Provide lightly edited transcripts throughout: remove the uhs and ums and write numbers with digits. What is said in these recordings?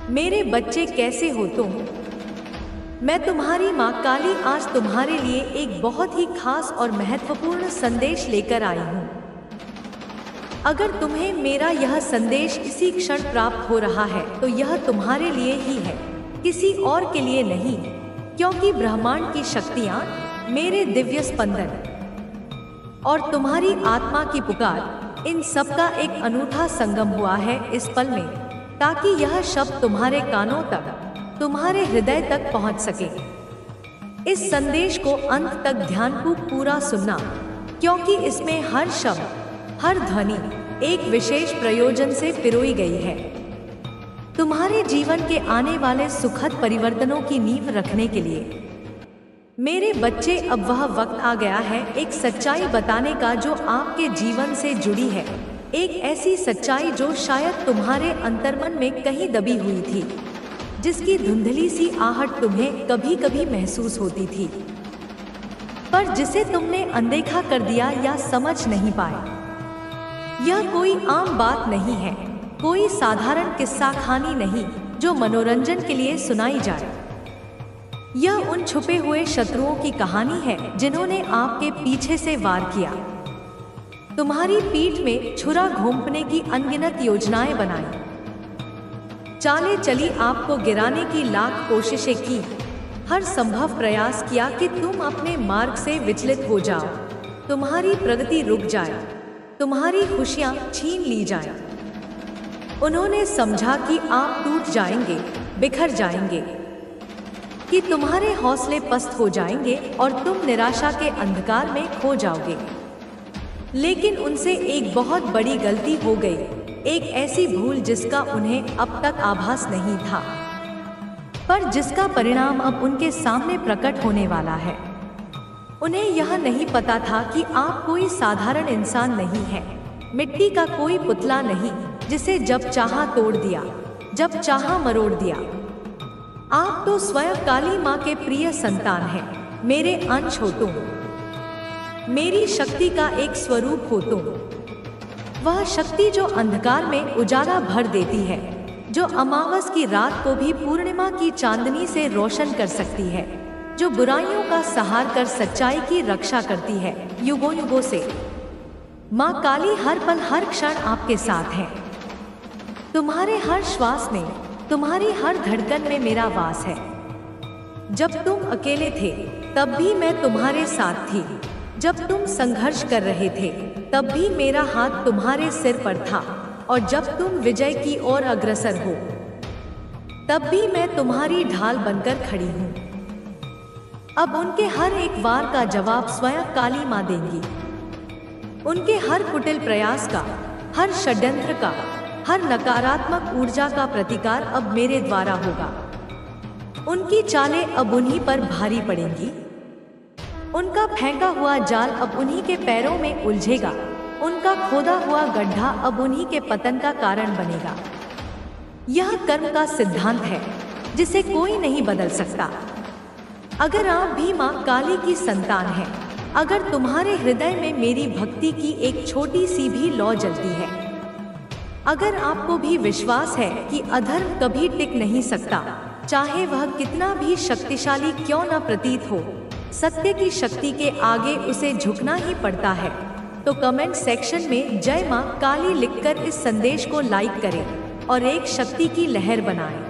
मेरे बच्चे कैसे हो तुम? मैं तुम्हारी माँ काली आज तुम्हारे लिए एक बहुत ही खास और महत्वपूर्ण संदेश लेकर आई हूँ। अगर तुम्हें मेरा यह संदेश इसी क्षण प्राप्त हो रहा है तो यह तुम्हारे लिए ही है, किसी और के लिए नहीं, क्योंकि ब्रह्मांड की शक्तियाँ, मेरे दिव्य स्पंदन और तुम्हारी आत्मा की पुकार, इन सब का एक अनूठा संगम हुआ है इस पल में, ताकि यह शब्द तुम्हारे कानों तक, तुम्हारे हृदय तक पहुंच सके। इस संदेश को अंत तक ध्यानपूर्वक पूरा सुनना, क्योंकि इसमें हर शब्द, हर ध्वनि एक विशेष प्रयोजन से पिरोई गई है। तुम्हारे जीवन के आने वाले सुखद परिवर्तनों की नींव रखने के लिए। मेरे बच्चे, अब वह वक्त आ गया है एक सच्चाई बताने का जो आपके जीवन से जुड़ी है, एक ऐसी सच्चाई जो शायद तुम्हारे अंतर्मन में कहीं दबी हुई थी, जिसकी धुंधली सी आहट तुम्हें कभी कभी महसूस होती थी, पर जिसे तुमने अनदेखा कर दिया या समझ नहीं पाए। यह कोई आम बात नहीं है, कोई साधारण किस्सा कहानी नहीं जो मनोरंजन के लिए सुनाई जाए। यह उन छुपे हुए शत्रुओं की कहानी है जिन्होंने आपके पीछे से वार किया, तुम्हारी पीठ में छुरा घोंपने की अनगिनत योजनाएं बनाई, चालें चली, आपको गिराने की लाख कोशिशें की, हर संभव प्रयास किया कि तुम अपने मार्ग से विचलित हो जाओ, तुम्हारी प्रगति रुक जाए, तुम्हारी खुशियां छीन ली जाएं। उन्होंने समझा कि आप टूट जाएंगे, बिखर जाएंगे, कि तुम्हारे हौसले पस्त हो जाएंगे और तुम निराशा के अंधकार में खो जाओगे। लेकिन उनसे एक बहुत बड़ी गलती हो गई, एक ऐसी भूल जिसका उन्हें अब तक आभास नहीं था, पर जिसका परिणाम अब उनके सामने प्रकट होने वाला है। उन्हें यह नहीं पता था कि आप कोई साधारण इंसान नहीं है, मिट्टी का कोई पुतला नहीं जिसे जब चाहा तोड़ दिया, जब चाहा मरोड़ दिया। आप तो स्वयं काली माँ के प्रिय संतान हैं, मेरे अंश हो तुम, मेरी शक्ति का एक स्वरूप हो तुम, वह शक्ति जो अंधकार में उजाला भर देती है, जो अमावस की रात को भी पूर्णिमा की चांदनी से रोशन कर सकती है, जो बुराइयों का सहार कर सच्चाई की रक्षा करती है युगों युगों से। माँ काली हर पल हर क्षण आपके साथ है, तुम्हारे हर श्वास में, तुम्हारी हर धड़कन में मेरा वास है। जब तुम अकेले थे तब भी मैं तुम्हारे साथ थी, जब तुम संघर्ष कर रहे थे तब भी मेरा हाथ तुम्हारे सिर पर था, और जब तुम विजय की ओर अग्रसर हो तब भी मैं तुम्हारी ढाल बनकर खड़ी हूँ। अब उनके हर एक वार का जवाब स्वयं काली माँ देंगी। उनके हर कुटिल प्रयास का, हर षड्यंत्र का, हर नकारात्मक ऊर्जा का प्रतिकार अब मेरे द्वारा होगा। उनकी चालें अब उन्हीं पर भारी पड़ेंगी, उनका फेंका हुआ जाल अब उन्हीं के पैरों में उलझेगा, उनका खोदा हुआ गड्ढा अब उन्हीं के पतन का कारण बनेगा। यह कर्म का सिद्धांत है जिसे कोई नहीं बदल सकता। अगर आप भी माँ काली की संतान हैं, अगर तुम्हारे हृदय में मेरी भक्ति की एक छोटी सी भी लौ जलती है, अगर आपको भी विश्वास है कि अधर्म कभी टिक नहीं सकता, चाहे वह कितना भी शक्तिशाली क्यों न प्रतीत हो, सत्य की शक्ति के आगे उसे झुकना ही पड़ता है, तो कमेंट सेक्शन में जय माँ काली लिखकर इस संदेश को लाइक करें और एक शक्ति की लहर बनाएं।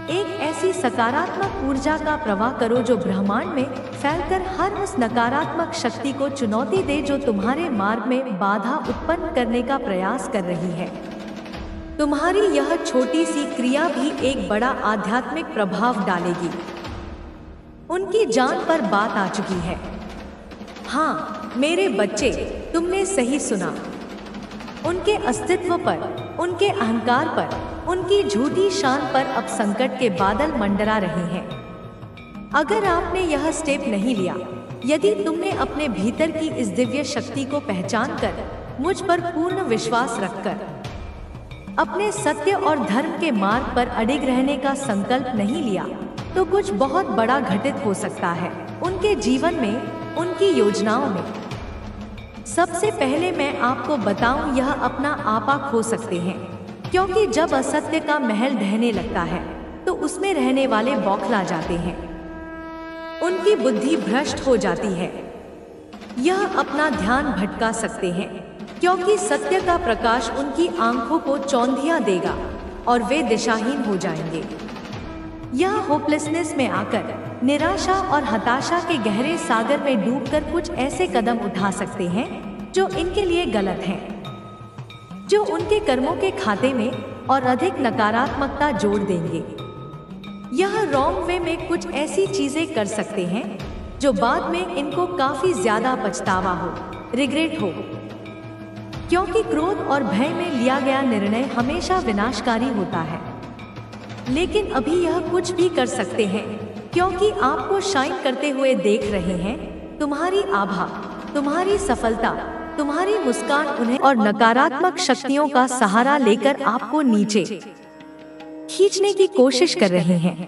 एक ऐसी सकारात्मक ऊर्जा का प्रवाह करो जो ब्रह्मांड में फैलकर हर उस नकारात्मक शक्ति को चुनौती दे जो तुम्हारे मार्ग में बाधा उत्पन्न करने का प्रयास कर रही है। तुम्हारी यह छोटी सी क्रिया भी एक बड़ा आध्यात्मिक प्रभाव डालेगी। उनकी जान पर बात आ चुकी है। हाँ मेरे बच्चे, तुमने सही सुना। उनके अस्तित्व पर, उनके अहंकार पर, उनकी झूठी शान पर अब संकट के बादल मंडरा रहे हैं। अगर आपने यह स्टेप नहीं लिया, यदि तुमने अपने भीतर की इस दिव्य शक्ति को पहचान कर, मुझ पर पूर्ण विश्वास रखकर अपने सत्य और धर्म के मार्ग पर अडिग रहने का संकल्प नहीं लिया, तो कुछ बहुत बड़ा घटित हो सकता है उनके जीवन में, उनकी योजनाओं में। सबसे पहले मैं आपको बताऊं, यह अपना आपा खो सकते हैं, क्योंकि जब असत्य का महल ढहने लगता है तो उसमें रहने वाले बौखला जाते हैं, उनकी बुद्धि भ्रष्ट हो जाती है। यह अपना ध्यान भटका सकते हैं क्योंकि सत्य का प्रकाश उनकी आंखों को चौंधिया देगा और वे दिशाहीन हो जाएंगे। यह होपलेसनेस में आकर निराशा और हताशा के गहरे सागर में डूबकर कुछ ऐसे कदम उठा सकते हैं जो इनके लिए गलत हैं, जो उनके कर्मों के खाते में और अधिक नकारात्मकता जोड़ देंगे। यह रॉन्ग वे में कुछ ऐसी चीजें कर सकते हैं जो बाद में इनको काफी ज्यादा पछतावा हो, रिग्रेट हो, क्योंकि क्रोध और भय में लिया गया निर्णय हमेशा विनाशकारी होता है। लेकिन अभी यह कुछ भी कर सकते हैं क्योंकि आपको शाइन करते हुए देख रहे हैं। तुम्हारी आभा, तुम्हारी सफलता, तुम्हारी मुस्कान उन्हें और नकारात्मक शक्तियों का सहारा लेकर आपको नीचे खींचने की कोशिश कर रहे हैं।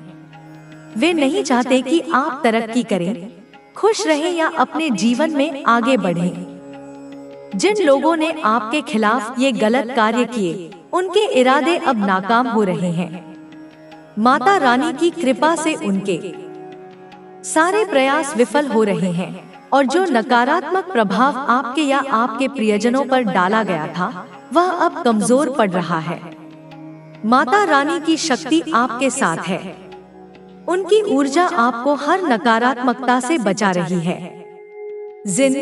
वे नहीं चाहते कि आप तरक्की करें, खुश रहें या अपने जीवन में आगे बढ़ें। जिन लोगों ने आपके खिलाफ ये गलत कार्य किए, उनके इरादे अब नाकाम हो रहे हैं। माता रानी की कृपा से उनके सारे प्रयास विफल हो रहे हैं और जो नकारात्मक प्रभाव आपके या आपके प्रियजनों पर डाला गया था, वह अब कमजोर पड़ रहा है। माता रानी की शक्ति आपके साथ है। उनकी ऊर्जा आपको हर नकारात्मकता से बचा रही है। जिन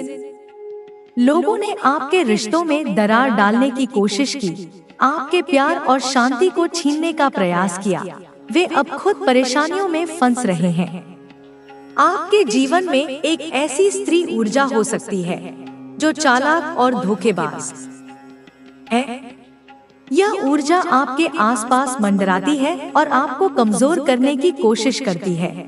लोगों ने आपके रिश्तों में दरार डालने की कोशिश की, आपके प्यार और शांति को छीनने का प्रयास किया, वे अब खुद परेशानियों में फंस रहे हैं। आपके जीवन में एक ऐसी स्त्री ऊर्जा हो सकती है जो चालाक और धोखेबाज है। यह ऊर्जा आपके आसपास मंडराती है और आपको कमजोर करने की कोशिश करती है।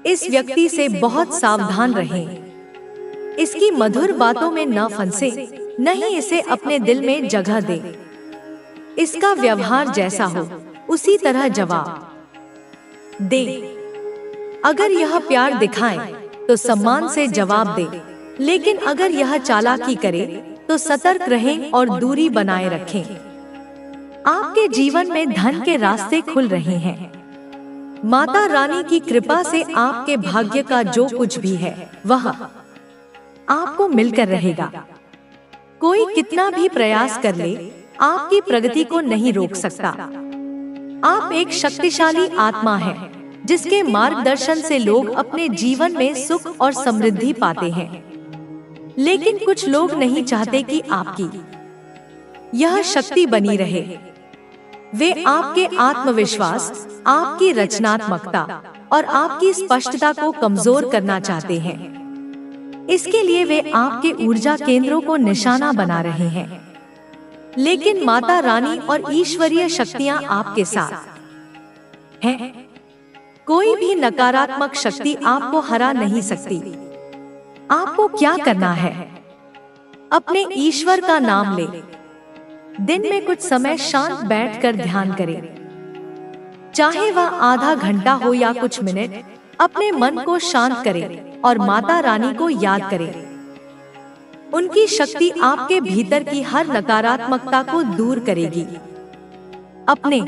इस व्यक्ति से बहुत सावधान रहें। इसकी मधुर बातों में न फंसे, नहीं इसे अपने दिल में जगह दे। इसका व्यवहार जैसा हो उसी तरह जवाब दे। अगर यह प्यार दिखाए तो सम्मान से जवाब दे, लेकिन अगर यह चालाकी करे तो सतर्क रहें और दूरी बनाए रखें। आपके जीवन में धन के रास्ते खुल रहे हैं। माता रानी की कृपा से आपके भाग्य का जो कुछ भी है वह आपको मिलकर रहेगा। कोई कितना भी प्रयास कर ले, आपकी प्रगति को नहीं रोक सकता। आप एक शक्तिशाली आत्मा हैं, जिसके मार्गदर्शन से लोग अपने जीवन में सुख और समृद्धि पाते हैं। लेकिन कुछ लोग नहीं चाहते कि आपकी यह शक्ति बनी रहे। वे आपके आत्मविश्वास, आपकी रचनात्मकता और आपकी स्पष्टता को कमजोर करना चाहते हैं। इसके लिए वे आपके ऊर्जा केंद्रों को निशाना बना रहे हैं। लेकिन माता रानी और ईश्वरीय शक्तियां आपके साथ हैं। कोई भी नकारात्मक शक्ति आपको हरा नहीं सकती। आपको क्या करना है? अपने ईश्वर का नाम ले। दिन में कुछ समय शांत बैठकर ध्यान करें। चाहे वह आधा घंटा हो या कुछ मिनट, अपने मन को शांत करें और माता रानी को याद करें। उनकी शक्ति आपके भीतर की हर नकारात्मकता को दूर करेगी। अपने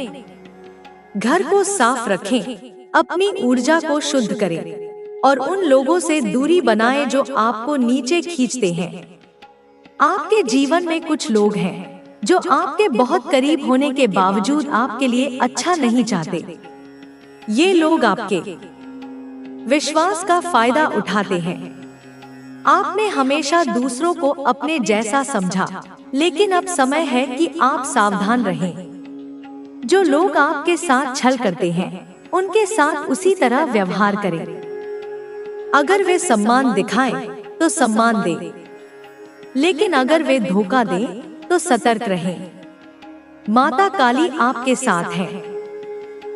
घर को साफ रखें, अपनी ऊर्जा को शुद्ध करें और उन लोगों से दूरी बनाएं जो आपको नीचे खींचते हैं। आपके जीवन में कुछ लोग हैं जो आपके बहुत करीब होने के बावजूद आपके लिए अच्छा नहीं चाहते। ये लोग आपके विश्वास का फायदा उठाते हैं। आपने हमेशा दूसरों को अपने जैसा समझा, लेकिन अब समय है कि आप सावधान रहें। जो लोग आपके साथ छल करते हैं, उनके साथ उसी तरह व्यवहार करें। अगर वे सम्मान दिखाएं, तो सम्मान दें, लेकिन अगर वे धोखा दें, तो सतर्क रहें। माता काली आपके साथ है।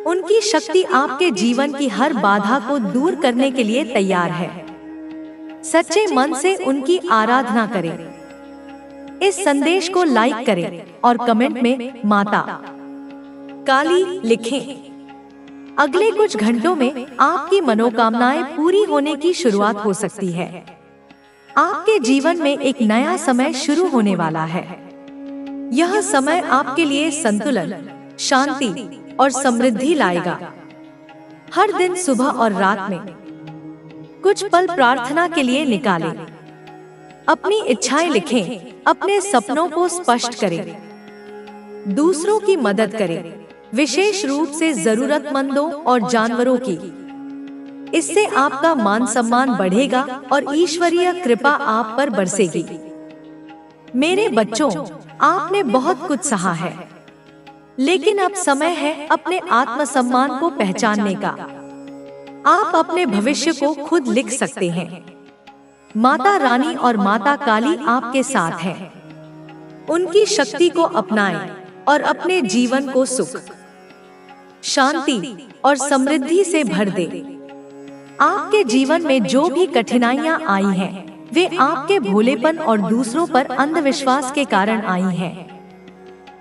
उनकी शक्ति आपके जीवन की हर बाधा को दूर करने के लिए तैयार है। सच्चे मन से उनकी आराधना करें। इस संदेश को लाइक करें और कमेंट में माता काली लिखें। अगले कुछ घंटों में आपकी मनोकामनाएं पूरी होने की शुरुआत हो सकती है। आपके जीवन में एक नया समय शुरू होने वाला है। यह समय आपके लिए संतुलन, शांति और समृद्धि लाएगा। हर दिन सुबह और रात में कुछ पल प्रार्थना के लिए निकालें। अपनी इच्छाएं लिखें, अपने सपनों को स्पष्ट करें, दूसरों की मदद करें, विशेष रूप से जरूरतमंदों और जानवरों की। इससे आपका मान सम्मान बढ़ेगा और ईश्वरीय कृपा आप पर बरसेगी। मेरे बच्चों, आपने बहुत कुछ सहा है, लेकिन अब समय है अपने आत्मसम्मान को पहचानने का। आप अपने भविष्य को खुद लिख सकते हैं। माता रानी और माता काली आपके साथ हैं। उनकी शक्ति को अपनाएं और अपने जीवन को सुख, शांति और समृद्धि से भर दें। आपके जीवन में जो भी कठिनाइयां आई हैं, वे आपके भोलेपन और दूसरों पर अंधविश्वास के कारण आई हैं।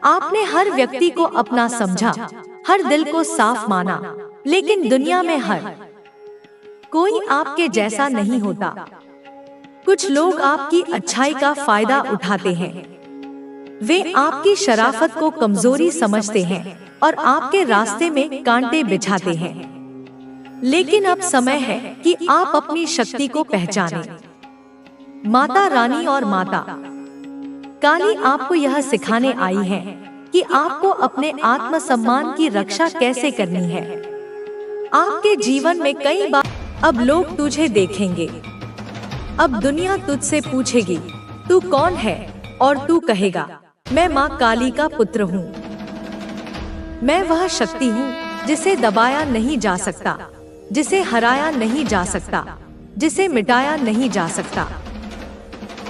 आपने हर व्यक्ति को अपना समझा, हर दिल को साफ माना, लेकिन दुनिया में हर कोई आपके जैसा नहीं होता। कुछ लोग आपकी अच्छाई का फायदा उठाते हैं। वे आपकी शराफत को कमजोरी समझते हैं और आपके रास्ते में कांटे बिछाते हैं। लेकिन अब समय है कि आप अपनी शक्ति को पहचानें। माता रानी और माता काली आपको यह सिखाने आई है कि आपको अपने आत्मसम्मान की रक्षा कैसे करनी है। आपके जीवन में कई बार अब लोग तुझे देखेंगे। अब दुनिया तुझसे पूछेगी, तू कौन है? और तू कहेगा, मैं माँ काली का पुत्र हूँ। मैं वह शक्ति हूँ जिसे दबाया नहीं जा सकता, जिसे हराया नहीं जा सकता, जिसे मिटाया नहीं जा सकता।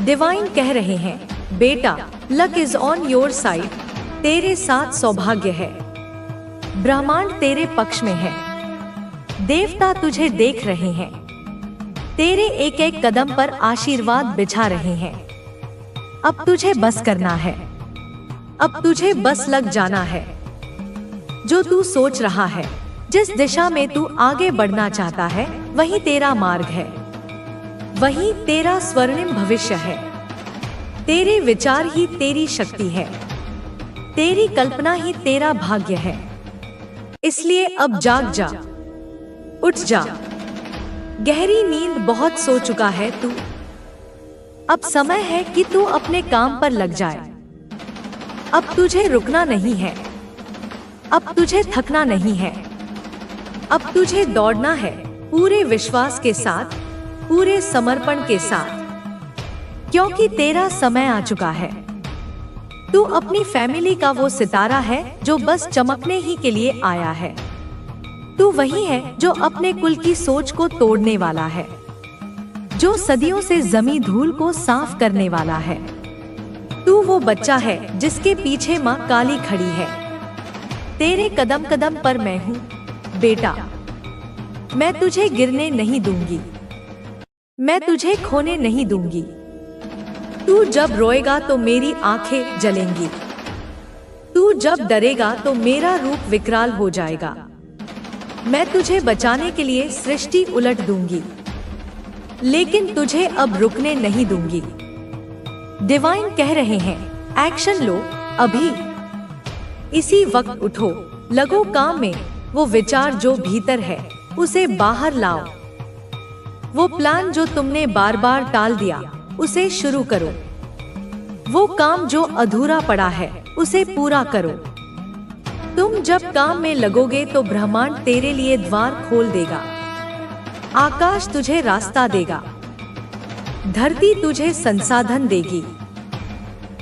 डिवाइन कह रहे हैं, बेटा, luck is on your side. तेरे साथ सौभाग्य है। ब्रह्मांड तेरे पक्ष में है। देवता तुझे देख रहे हैं। तेरे एक एक कदम पर आशीर्वाद बिछा रहे हैं। अब तुझे बस करना है। अब तुझे बस लग जाना है। जो तू सोच रहा है, जिस दिशा में तू आगे बढ़ना चाहता है, वही तेरा मार्ग है। वही तेरा स्वर्णिम भविष्य है। तेरे विचार ही तेरी शक्ति है। तेरी कल्पना ही तेरा भाग्य है। इसलिए अब जाग जा, उठ जा। गहरी नींद बहुत सो चुका है तू। अब समय है कि तू अपने काम पर लग जाए। अब तुझे रुकना नहीं है। अब तुझे थकना नहीं है। अब तुझे दौड़ना है, पूरे विश्वास के साथ, पूरे समर्पण के साथ, क्योंकि तेरा समय आ चुका है। तू अपनी फैमिली का वो सितारा है जो बस चमकने ही के लिए आया है। तू वही है जो अपने कुल की सोच को तोड़ने वाला है, जो सदियों से जमी धूल को साफ करने वाला है। तू वो बच्चा है जिसके पीछे माँ काली खड़ी है। तेरे कदम कदम पर मैं हूँ, बेटा। मैं तुझे गिरने नहीं दूंगी। मैं तुझे खोने नहीं दूंगी। तू जब रोएगा तो मेरी आंखें जलेंगी। तू जब डरेगा तो मेरा रूप विकराल हो जाएगा। मैं तुझे बचाने के लिए सृष्टि उलट दूंगी, लेकिन तुझे अब रुकने नहीं दूंगी। डिवाइन कह रहे हैं, एक्शन लो अभी। इसी वक्त उठो, लगो काम में। वो विचार जो भीतर है, उसे बाहर लाओ। वो प्लान जो तुमने बार बार टाल दिया, उसे शुरू करो। वो काम जो अधूरा पड़ा है, उसे पूरा करो। तुम जब काम में लगोगे तो ब्रह्मांड तेरे लिए द्वार खोल देगा। आकाश तुझे रास्ता देगा। धरती तुझे संसाधन देगी।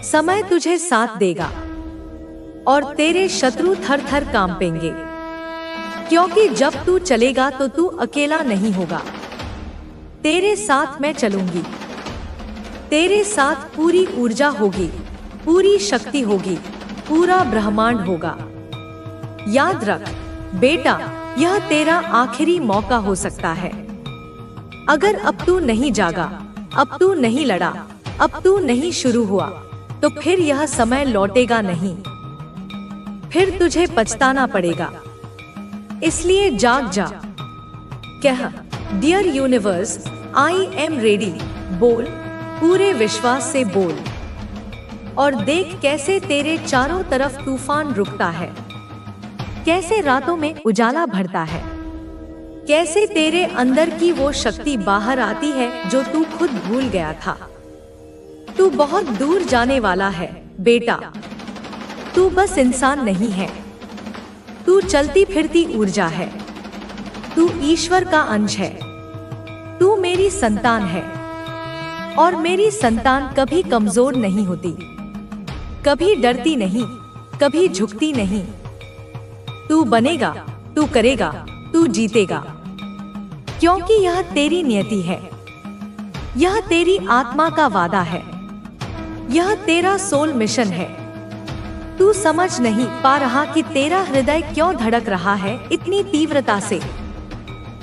समय तुझे साथ देगा और तेरे शत्रु थर थर कांपेंगे, क्योंकि जब तू चलेगा तो तू अकेला नहीं होगा। तेरे साथ मैं चलूंगी। तेरे साथ पूरी ऊर्जा होगी, पूरी शक्ति होगी, पूरा ब्रह्मांड होगा। याद रख बेटा, यह तेरा आखिरी मौका हो सकता है। अगर अब तू नहीं जागा, अब तू नहीं लड़ा, अब तू नहीं शुरू हुआ, तो फिर यह समय लौटेगा नहीं। फिर तुझे पछताना पड़ेगा। इसलिए जाग जा। कह, dear universe, I am ready. बोल, पूरे विश्वास से बोल। और देख कैसे तेरे चारों तरफ तूफान रुकता है, कैसे रातों में उजाला भरता है, कैसे तेरे अंदर की वो शक्ति बाहर आती है जो तू खुद भूल गया था। तू बहुत दूर जाने वाला है बेटा। तू बस इंसान नहीं है, तू चलती फिरती ऊर्जा है। तू ईश्वर का अंश है। तू मेरी संतान है और मेरी संतान कभी कमजोर नहीं होती, कभी डरती नहीं, कभी झुकती नहीं। तू बनेगा, तू करेगा, तू जीतेगा, क्योंकि यह तेरी नियति है, यह तेरी आत्मा का वादा है, यह तेरा सोल मिशन है। तू समझ नहीं पा रहा कि तेरा हृदय क्यों धड़क रहा है इतनी तीव्रता से।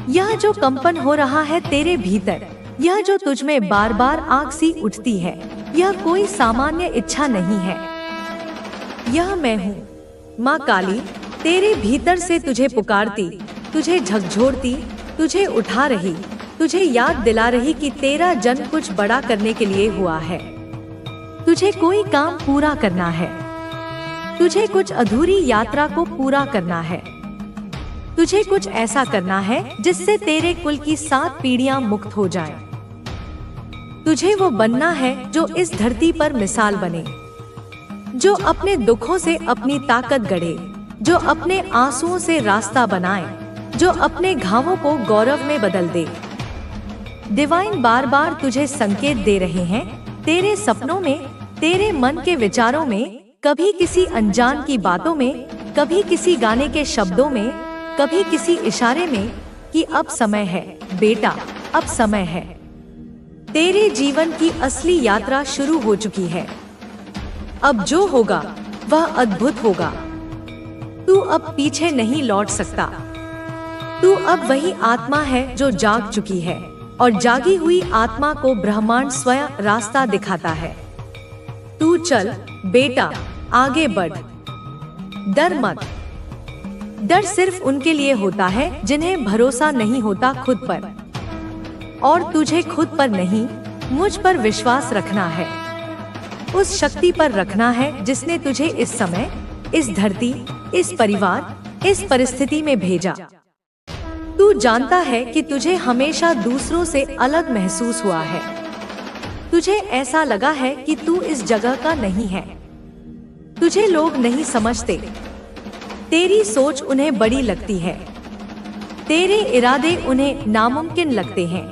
यह जो कंपन हो रहा है तेरे भीतर, यह जो तुझ में बार बार आग सी उठती है, यह कोई सामान्य इच्छा नहीं है। यह मैं हूँ, माँ काली, तेरे भीतर से तुझे पुकारती, तुझे झकझोरती, तुझे उठा रही, तुझे याद दिला रही कि तेरा जन्म कुछ बड़ा करने के लिए हुआ है। तुझे कोई काम पूरा करना है, तुझे कुछ अधूरी यात्रा को पूरा करना है, तुझे कुछ ऐसा करना है जिससे तेरे कुल की 7 पीढ़ियां मुक्त हो जाएं। तुझे वो बनना है जो इस धरती पर मिसाल बने, जो अपने दुखों से अपनी ताकत गढ़े, जो अपने आंसुओं से रास्ता बनाए, जो अपने घावों को गौरव में बदल दे। डिवाइन बार बार तुझे संकेत दे रहे हैं, तेरे सपनों में, तेरे मन के विचारों में, कभी किसी अनजान की बातों में, कभी किसी गाने के शब्दों में, कभी किसी इशारे में, कि अब समय है बेटा, अब समय है। तेरे जीवन की असली यात्रा शुरू हो चुकी है। अब जो होगा वह अद्भुत होगा। तू अब पीछे नहीं लौट सकता। तू अब वही आत्मा है जो जाग चुकी है, और जागी हुई आत्मा को ब्रह्मांड स्वयं रास्ता दिखाता है। तू चल बेटा, आगे बढ़, डर मत। डर सिर्फ उनके लिए होता है जिन्हें भरोसा नहीं होता खुद पर, और तुझे खुद पर नहीं, मुझ पर विश्वास रखना है। उस शक्ति पर रखना है जिसने तुझे इस समय, इस धरती, इस परिवार, इस परिस्थिति में भेजा। तू जानता है कि तुझे हमेशा दूसरों से अलग महसूस हुआ है। तुझे ऐसा लगा है कि तू इस जगह का नहीं है। तुझे लोग नहीं समझते, तेरी सोच उन्हें बड़ी लगती है, तेरे इरादे उन्हें नामुमकिन लगते हैं।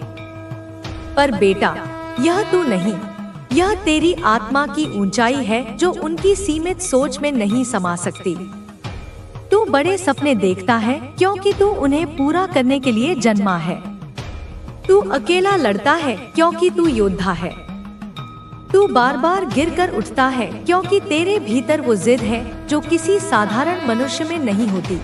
पर बेटा, यह तू नहीं, यह तेरी आत्मा की ऊंचाई है जो उनकी सीमित सोच में नहीं समा सकती। तू बड़े सपने देखता है क्योंकि तू उन्हें पूरा करने के लिए जन्मा है। तू अकेला लड़ता है क्योंकि तू योद्धा है। तू बार बार गिरकर उठता है क्योंकि तेरे भीतर वो जिद है जो किसी साधारण मनुष्य में नहीं होती।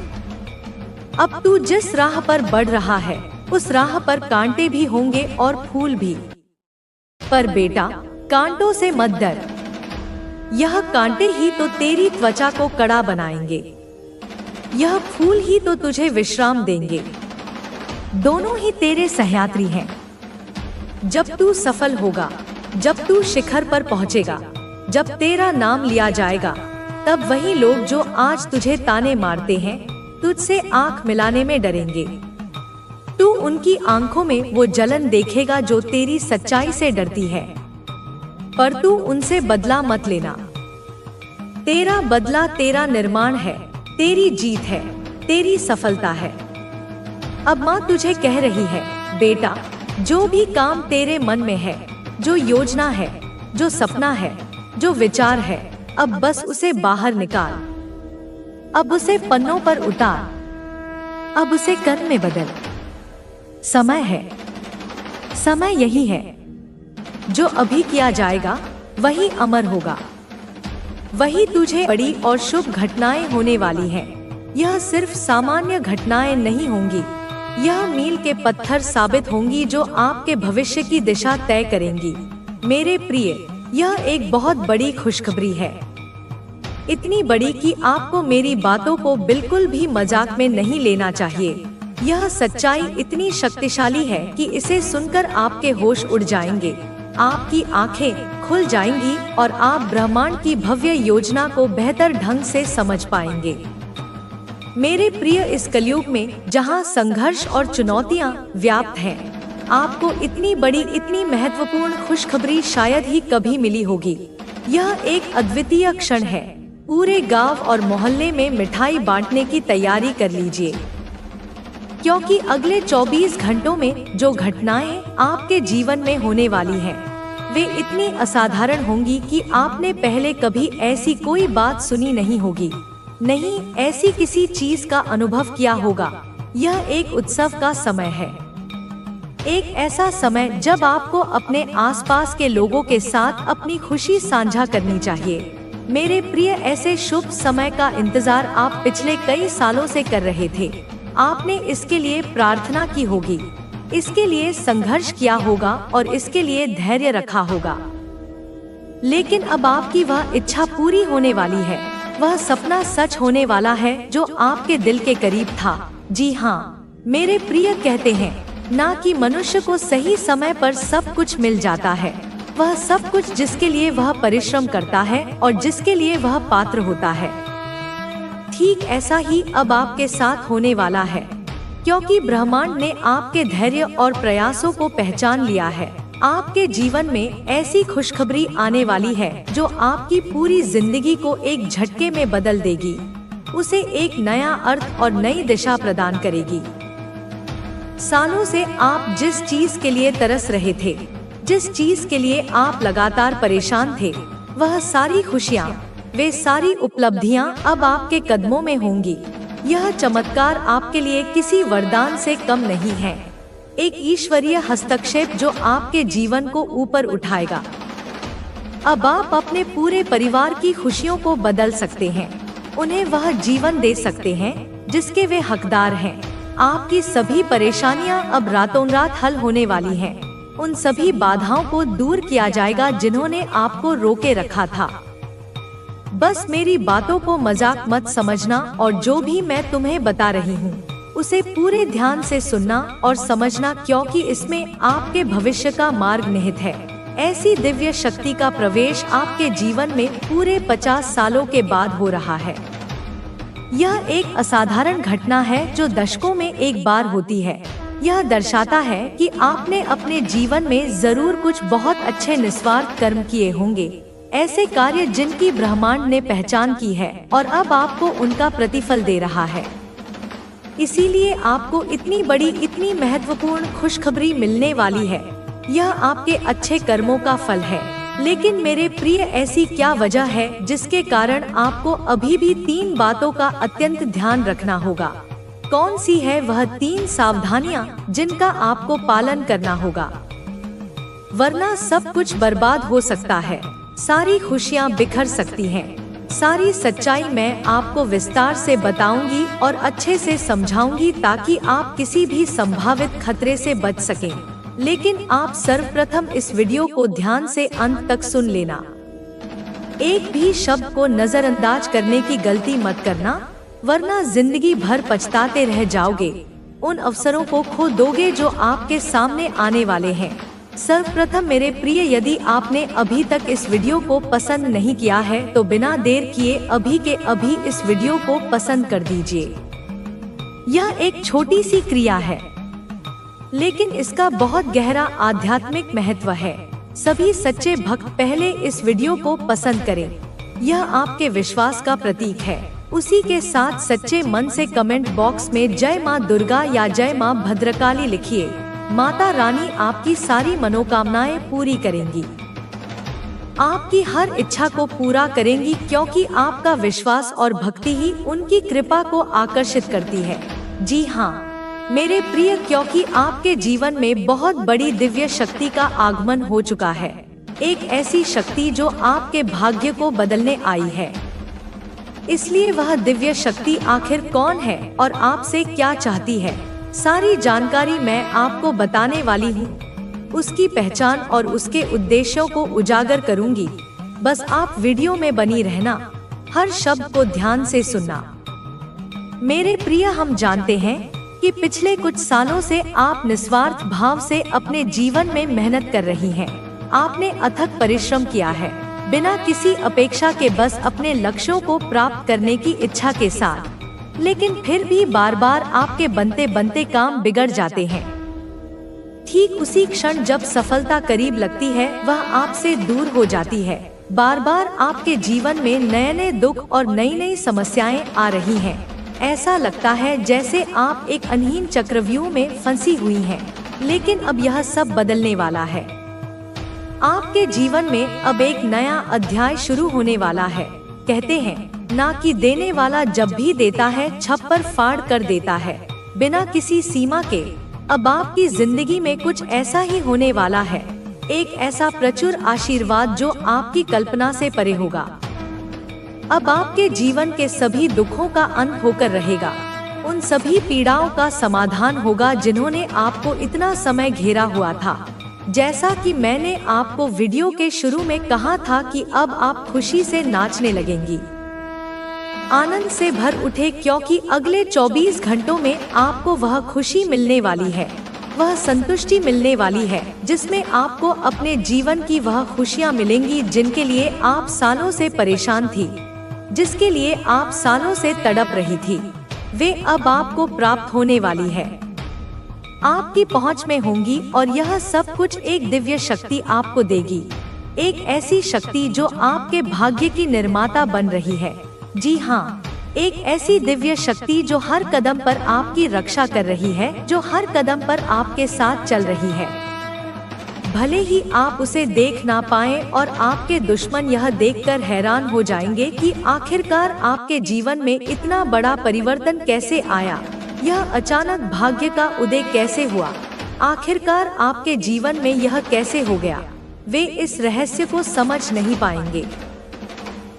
अब तू जिस राह पर बढ़ रहा है, उस राह पर कांटे भी होंगे और फूल भी। पर बेटा, कांटों से मत डर। यह कांटे ही तो तेरी त्वचा को कड़ा बनाएंगे, यह फूल ही तो तुझे विश्राम देंगे। दोनों ही तेरे सहयात्री हैं। जब तू सफल होगा, जब तू शिखर पर पहुंचेगा, जब तेरा नाम लिया जाएगा, तब वही लोग जो आज तुझे ताने मारते हैं, तुझसे आंख मिलाने में डरेंगे। तू उनकी आंखों में वो जलन देखेगा जो तेरी सच्चाई से डरती है। पर तू उनसे बदला मत लेना। तेरा बदला तेरा निर्माण है, तेरी जीत है, तेरी सफलता है। अब माँ तुझे कह रही है, बेटा, जो भी काम तेरे मन में है, जो योजना है, जो सपना है, जो विचार है, अब बस उसे बाहर निकाल। अब उसे पन्नों पर उतार, अब उसे कर्म में बदल। समय है, समय यही है। जो अभी किया जाएगा वही अमर होगा। वही तुझे बड़ी और शुभ घटनाएं होने वाली हैं। यह सिर्फ सामान्य घटनाएं नहीं होंगी, यह मील के पत्थर साबित होंगी जो आपके भविष्य की दिशा तय करेंगी। मेरे प्रिय, यह एक बहुत बड़ी खुशखबरी है, इतनी बड़ी कि आपको मेरी बातों को बिल्कुल भी मजाक में नहीं लेना चाहिए। यह सच्चाई इतनी शक्तिशाली है कि इसे सुनकर आपके होश उड़ जाएंगे। आपकी आंखें खुल जाएंगी और आप ब्रह्मांड की भव्य योजना को बेहतर ढंग से समझ पाएंगे। मेरे प्रिय, इस कलयुग में जहां संघर्ष और चुनौतियां व्याप्त हैं, आपको इतनी बड़ी, इतनी महत्वपूर्ण खुशखबरी शायद ही कभी मिली होगी। यह एक अद्वितीय क्षण है। पूरे गांव और मोहल्ले में मिठाई बांटने की तैयारी कर लीजिए, क्योंकि अगले 24 घंटों में जो घटनाएं आपके जीवन में होने वाली हैं, वे इतनी असाधारण होंगी कि आपने पहले कभी ऐसी कोई बात सुनी नहीं होगी, नहीं ऐसी किसी चीज का अनुभव किया होगा। यह एक उत्सव का समय है, एक ऐसा समय जब आपको अपने आसपास के लोगों के साथ अपनी खुशी साझा करनी चाहिए। मेरे प्रिय, ऐसे शुभ समय का इंतजार आप पिछले कई सालों से कर रहे थे। आपने इसके लिए प्रार्थना की होगी, इसके लिए संघर्ष किया होगा और इसके लिए धैर्य रखा होगा। लेकिन अब आपकी वह इच्छा पूरी होने वाली है, वह सपना सच होने वाला है जो आपके दिल के करीब था। जी हाँ, मेरे प्रिय, कहते हैं ना कि मनुष्य को सही समय पर सब कुछ मिल जाता है, वह सब कुछ जिसके लिए वह परिश्रम करता है और जिसके लिए वह पात्र होता है। ठीक ऐसा ही अब आपके साथ होने वाला है, क्योंकि ब्रह्मांड ने आपके धैर्य और प्रयासों को पहचान लिया है। आपके जीवन में ऐसी खुशखबरी आने वाली है जो आपकी पूरी जिंदगी को एक झटके में बदल देगी, उसे एक नया अर्थ और नई दिशा प्रदान करेगी। सालों से आप जिस चीज के लिए तरस रहे थे, जिस चीज के लिए आप लगातार परेशान थे, वह सारी खुशियाँ, वे सारी उपलब्धियां अब आपके कदमों में होंगी। यह चमत्कार आपके लिए किसी वरदान से कम नहीं है, एक ईश्वरीय हस्तक्षेप जो आपके जीवन को ऊपर उठाएगा। अब आप अपने पूरे परिवार की खुशियों को बदल सकते हैं, उन्हें वह जीवन दे सकते हैं जिसके वे हकदार हैं। आपकी सभी परेशानियां अब रातों रात हल होने वाली हैं। उन सभी बाधाओं को दूर किया जाएगा जिन्होंने आपको रोके रखा था। बस मेरी बातों को मजाक मत समझना और जो भी मैं तुम्हें बता रही हूँ उसे पूरे ध्यान से सुनना और समझना, क्योंकि इसमें आपके भविष्य का मार्ग निहित है। ऐसी दिव्य शक्ति का प्रवेश आपके जीवन में पूरे 50 सालों के बाद हो रहा है। यह एक असाधारण घटना है जो दशकों में एक बार होती है। यह दर्शाता है कि आपने अपने जीवन में जरूर कुछ बहुत अच्छे निस्वार्थ कर्म किए होंगे, ऐसे कार्य जिनकी ब्रह्मांड ने पहचान की है और अब आपको उनका प्रतिफल दे रहा है। इसीलिए आपको इतनी बड़ी, इतनी महत्वपूर्ण खुशखबरी मिलने वाली है। यह आपके अच्छे कर्मों का फल है। लेकिन मेरे प्रिय, ऐसी क्या वजह है जिसके कारण आपको अभी भी 3 बातों का अत्यंत ध्यान रखना होगा? कौन सी है वह 3 सावधानियां जिनका आपको पालन करना होगा? वरना सब कुछ बर्बाद हो सकता है, सारी खुशियां बिखर सकती हैं। सारी सच्चाई मैं आपको विस्तार से बताऊंगी और अच्छे से समझाऊंगी ताकि आप किसी भी संभावित खतरे से बच सकें। लेकिन आप सर्वप्रथम इस वीडियो को ध्यान से अंत तक सुन लेना। एक भी शब्द को नजरअंदाज करने की गलती मत करना, वरना जिंदगी भर पछताते रह जाओगे। उन अवसरों को खो दोगे जो आपके सामने आने वाले हैं। सर्वप्रथम मेरे प्रिय, यदि आपने अभी तक इस वीडियो को पसंद नहीं किया है तो बिना देर किए अभी के अभी इस वीडियो को पसंद कर दीजिए। यह एक छोटी सी क्रिया है, लेकिन इसका बहुत गहरा आध्यात्मिक महत्व है। सभी सच्चे भक्त पहले इस वीडियो को पसंद करें। यह आपके विश्वास का प्रतीक है। उसी के साथ सच्चे मन से कमेंट बॉक्स में जय माँ दुर्गा या जय माँ भद्रकाली लिखिए। माता रानी आपकी सारी मनोकामनाएं पूरी करेंगी, आपकी हर इच्छा को पूरा करेंगी, क्योंकि आपका विश्वास और भक्ति ही उनकी कृपा को आकर्षित करती है। जी हाँ मेरे प्रिय, क्योंकि आपके जीवन में बहुत बड़ी दिव्य शक्ति का आगमन हो चुका है। एक ऐसी शक्ति जो आपके भाग्य को बदलने आई है। इसलिए वह दिव्य शक्ति आखिर कौन है और आपसे क्या चाहती है, सारी जानकारी मैं आपको बताने वाली हूँ। उसकी पहचान और उसके उद्देश्यों को उजागर करूंगी। बस आप वीडियो में बनी रहना, हर शब्द को ध्यान से सुनना। मेरे प्रिय, हम जानते हैं कि पिछले कुछ सालों से आप निस्वार्थ भाव से अपने जीवन में मेहनत कर रही हैं। आपने अथक परिश्रम किया है, बिना किसी अपेक्षा के, बस अपने लक्ष्यों को प्राप्त करने की इच्छा के साथ। लेकिन फिर भी बार बार आपके बनते बनते काम बिगड़ जाते हैं। ठीक उसी क्षण जब सफलता करीब लगती है, वह आपसे दूर हो जाती है। बार बार आपके जीवन में नए नए दुख और नई नई समस्याएं आ रही हैं। ऐसा लगता है जैसे आप एक अनहीन चक्रव्यूह में फंसी हुई हैं। लेकिन अब यह सब बदलने वाला है। आपके जीवन में अब एक नया अध्याय शुरू होने वाला है। कहते हैं ना कि देने वाला जब भी देता है, छप्पर फाड़ कर देता है, बिना किसी सीमा के। अब आपकी जिंदगी में कुछ ऐसा ही होने वाला है, एक ऐसा प्रचुर आशीर्वाद जो आपकी कल्पना से परे होगा। अब आपके जीवन के सभी दुखों का अंत होकर रहेगा। उन सभी पीड़ाओं का समाधान होगा जिन्होंने आपको इतना समय घेरा हुआ था। जैसा कि मैंने आपको वीडियो के शुरू में कहा था कि अब आप खुशी से नाचने लगेंगी, आनंद से भर उठे, क्योंकि अगले 24 घंटों में आपको वह खुशी मिलने वाली है, वह संतुष्टि मिलने वाली है, जिसमें आपको अपने जीवन की वह खुशियां मिलेंगी जिनके लिए आप सालों से परेशान थी, जिसके लिए आप सालों से तड़प रही थी। वे अब आपको प्राप्त होने वाली है, आपकी पहुंच में होंगी। और यह सब कुछ एक दिव्य शक्ति आपको देगी, एक ऐसी शक्ति जो आपके भाग्य की निर्माता बन रही है। जी हाँ, एक ऐसी दिव्य शक्ति जो हर कदम पर आपकी रक्षा कर रही है, जो हर कदम पर आपके साथ चल रही है। भले ही आप उसे देख ना पाएं और आपके दुश्मन यह देखकर हैरान हो जाएंगे कि आखिरकार आपके जीवन में इतना बड़ा परिवर्तन कैसे आया, यह अचानक भाग्य का उदय कैसे हुआ, आखिरकार आपके जीवन में यह कैसे हो गया। वे इस रहस्य को समझ नहीं पाएंगे।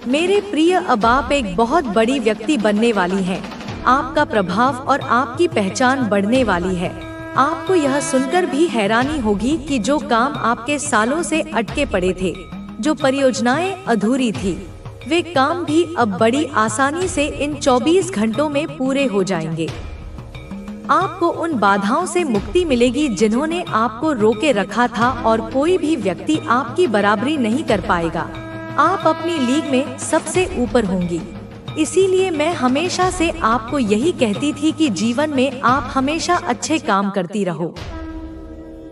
मेरे प्रिय, अब आप एक बहुत बड़ी व्यक्ति बनने वाली हैं। आपका प्रभाव और आपकी पहचान बढ़ने वाली है। आपको यह सुनकर भी हैरानी होगी कि जो काम आपके सालों से अटके पड़े थे, जो परियोजनाएं अधूरी थी, वे काम भी अब बड़ी आसानी से इन 24 घंटों में पूरे हो जाएंगे। आपको उन बाधाओं से मुक्ति मिलेगी जिन्होंने आपको रोके रखा था, और कोई भी व्यक्ति आपकी बराबरी नहीं कर पाएगा। आप अपनी लीग में सबसे ऊपर होंगी। इसीलिए मैं हमेशा से आपको यही कहती थी कि जीवन में आप हमेशा अच्छे काम करती रहो,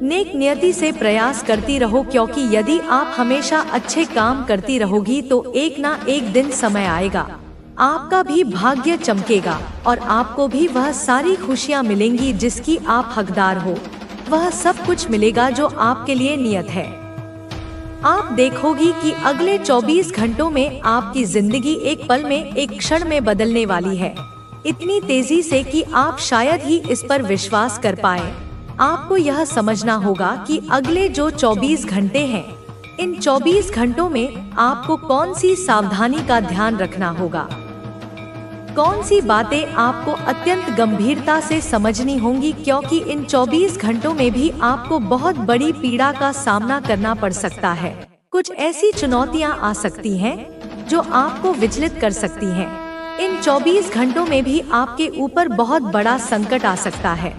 नेक नियति से प्रयास करती रहो, क्योंकि यदि आप हमेशा अच्छे काम करती रहोगी तो एक ना एक दिन समय आएगा, आपका भी भाग्य चमकेगा और आपको भी वह सारी खुशियां मिलेंगी जिसकी आप हकदार हो। वह सब कुछ मिलेगा जो आपके लिए नियत है। आप देखोगी कि अगले 24 घंटों में आपकी जिंदगी एक पल में, एक क्षण में बदलने वाली है, इतनी तेजी से कि आप शायद ही इस पर विश्वास कर पाए। आपको यह समझना होगा कि अगले जो 24 घंटे हैं, इन 24 घंटों में आपको कौन सी सावधानी का ध्यान रखना होगा, कौन सी बातें आपको अत्यंत गंभीरता से समझनी होंगी, क्योंकि इन 24 घंटों में भी आपको बहुत बड़ी पीड़ा का सामना करना पड़ सकता है। कुछ ऐसी चुनौतियां आ सकती हैं जो आपको विचलित कर सकती हैं। इन 24 घंटों में भी आपके ऊपर बहुत बड़ा संकट आ सकता है,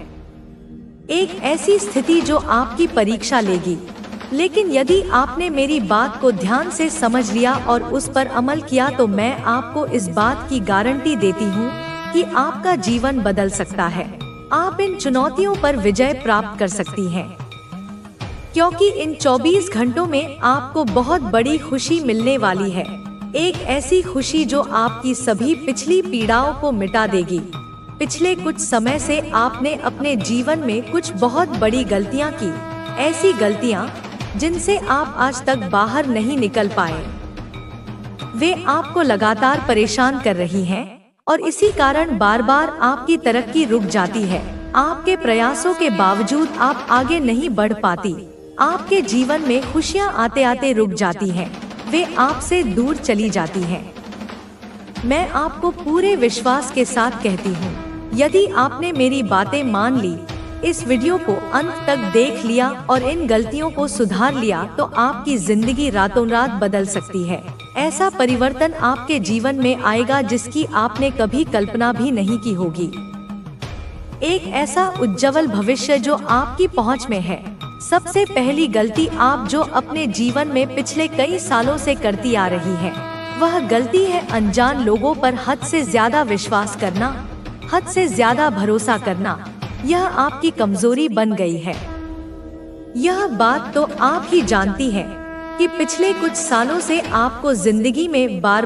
एक ऐसी स्थिति जो आपकी परीक्षा लेगी। लेकिन यदि आपने मेरी बात को ध्यान से समझ लिया और उस पर अमल किया तो मैं आपको इस बात की गारंटी देती हूँ कि आपका जीवन बदल सकता है। आप इन चुनौतियों पर विजय प्राप्त कर सकती हैं, क्योंकि इन 24 घंटों में आपको बहुत बड़ी खुशी मिलने वाली है, एक ऐसी खुशी जो आपकी सभी पिछली पीड़ाओं को मिटा देगी। पिछले कुछ समय से आपने अपने जीवन में कुछ बहुत बड़ी गलतियाँ की, ऐसी गलतियाँ जिनसे आप आज तक बाहर नहीं निकल पाए। वे आपको लगातार परेशान कर रही हैं और इसी कारण बार बार आपकी तरक्की रुक जाती है। आपके प्रयासों के बावजूद आप आगे नहीं बढ़ पाती। आपके जीवन में खुशियां आते आते रुक जाती हैं, वे आपसे दूर चली जाती हैं। मैं आपको पूरे विश्वास के साथ कहती हूँ, यदि आपने मेरी बातें मान ली, इस वीडियो को अंत तक देख लिया और इन गलतियों को सुधार लिया, तो आपकी जिंदगी रातों रात बदल सकती है। ऐसा परिवर्तन आपके जीवन में आएगा जिसकी आपने कभी कल्पना भी नहीं की होगी। एक ऐसा उज्जवल भविष्य जो आपकी पहुंच में है। सबसे पहली गलती आप जो अपने जीवन में पिछले कई सालों से करती आ रही हैं, वह गलती है अनजान लोगों पर हद से ज्यादा विश्वास करना, हद से ज्यादा भरोसा करना। यह आपकी कमजोरी बन गई है। यह बात तो आप ही जानती हैं कि पिछले कुछ सालों से आपको जिंदगी में बार